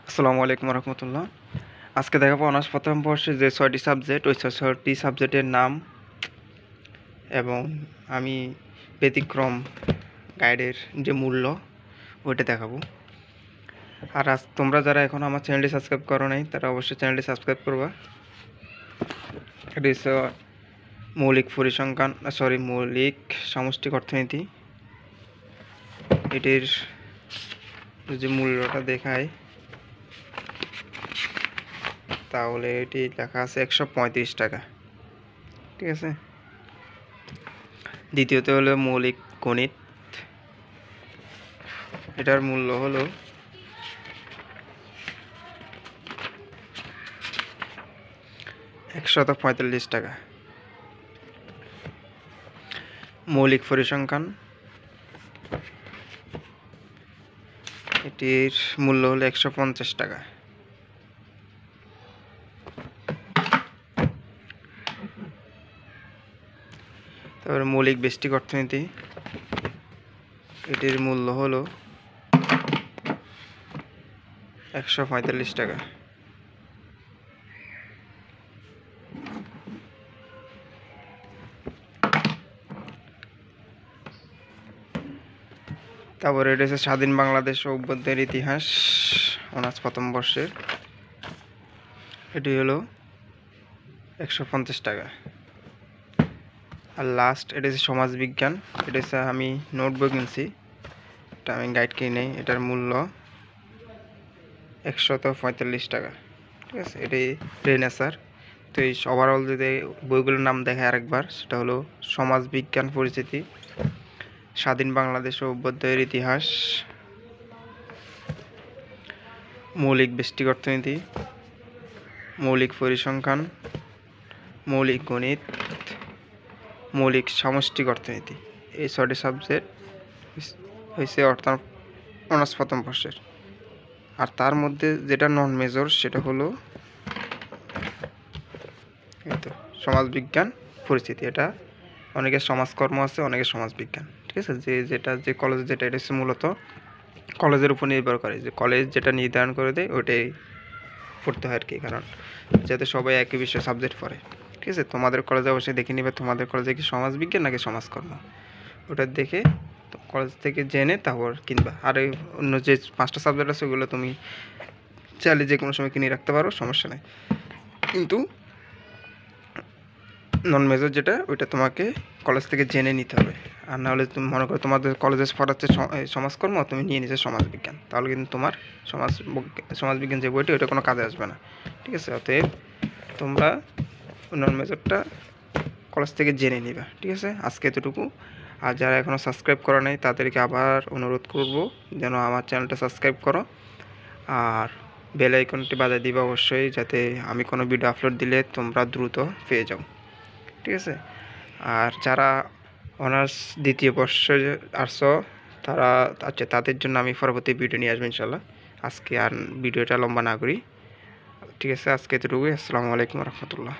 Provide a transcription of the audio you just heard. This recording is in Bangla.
আসসালামু আলাইকুম রহমতুল্লাহ। আজকে দেখাবো অনার্স প্রথম বর্ষে যে 6টি সাবজেক্ট, ওই 6টি সাবজেক্টের নাম এবং আমি ব্যতিক্রম গাইডের যে মূল্য ওইটা দেখাবো। আর তোমরা যারা এখন আমার চ্যানেলটি সাবস্ক্রাইব করো নাই তারা অবশ্যই চ্যানেলটি সাবস্ক্রাইব করবা। এটা হচ্ছে মৌলিক পরিসংখ্যান মৌলিক সামষ্টিক অর্থনীতি। এটির যে মূল্যটা দেখায় তাহলে এটি লেখা আছে 135 টাকা। ঠিক আছে। দ্বিতীয়ত হলো মৌলিক গণিত, এটার মূল্য হলো 145 টাকা। মৌলিক পরিসংখ্যান, এটির মূল্য হলো 150 টাকা। তারপরে মৌলিক ব্যষ্টিক অর্থনীতি, এটির মূল্য হলো 145 টাকা। তারপরে এটা হচ্ছে স্বাধীন বাংলাদেশ ও অভ্যুদয়ের ইতিহাস, অনার্স প্রথম বর্ষের, এটি হলো 150 টাকা। আর লাস্ট এটা হচ্ছে সমাজবিজ্ঞান, এটা হচ্ছে আমি নোটবুক কিনছি, এটা আমি গাইড কিনে নেই, এটার মূল্য 145 টাকা। ঠিক আছে। এটি রেনেসার। তো এই ওভারঅল যদি বইগুলোর নাম দেখায় আরেকবার, সেটা হলো সমাজবিজ্ঞান পরিচিতি, স্বাধীন বাংলাদেশ ও অভ্যুদয়ের ইতিহাস, মৌলিক ব্যষ্টিক অর্থনীতি, মৌলিক পরিসংখ্যান, মৌলিক গণিত, মৌলিক সামষ্টিক অর্থনীতি। এই 6টি সাবজেক্ট হয়েছে অনার্স প্রথম বর্ষের। আর তার মধ্যে যেটা নন মেজর সেটা হলো এই তো সমাজবিজ্ঞান পরিচিতি। এটা অনেকের সমাজকর্ম আছে, অনেকের সমাজবিজ্ঞান। ঠিক আছে। যে কলেজ যেটা এটা হচ্ছে মূলত কলেজের উপর নির্ভর করে, যে কলেজ যেটা নির্ধারণ করে দেয় ওইটাই পড়তে হয় আর কি, কারণ যাতে সবাই একই বিষয়ে সাবজেক্ট পড়ে। ঠিক আছে। তোমাদের কলেজে অবশ্যই দেখে নিবে তোমাদের কলেজে কি সমাজবিজ্ঞান নাকি সমাজকর্ম, ওটা দেখে কলেজ থেকে জেনে তারপর কিনবা। আর অন্য যে 5টা সাবজেক্ট আছে ওগুলো তুমি চাইলে যে কোনো সময় কিনে রাখতে পারো, সমস্যা নেই। কিন্তু নন মেজর যেটা ওইটা তোমাকে কলেজ থেকে জেনে নিতে হবে। আর নাহলে তুমি মনে করো তোমাদের কলেজে পড়াচ্ছে সমাজকর্ম, তুমি নিয়ে নিচ্ছে সমাজবিজ্ঞান, তাহলে কিন্তু তোমার সমাজবিজ্ঞান যে বইটা ওইটা কোনো কাজে আসবে না। ঠিক আছে। অতএব তোমরা নন মেজরটা কলেজ থেকে জেনে নিবা। ঠিক আছে। আজকে এতটুকু। আর যারা এখনও সাবস্ক্রাইব করা নাই তাদেরকে আবার অনুরোধ করব যেন আমার চ্যানেলটা সাবস্ক্রাইব করো আর বেল আইকনটি বাজিয়ে দিবা অবশ্যই, যাতে আমি কোনো ভিডিও আপলোড দিলে তোমরা দ্রুত পেয়ে যাও। ঠিক আছে। আর যারা অনার্স দ্বিতীয় বর্ষে আসছো তারা তাদের জন্য আমি পরবর্তী ভিডিও নিয়ে আসবো ইনশাল্লাহ। আজকে আর ভিডিওটা লম্বা না করি। ঠিক আছে। আজকে এতটুকুই। আসসালামু আলাইকুম রহমতুল্লাহ।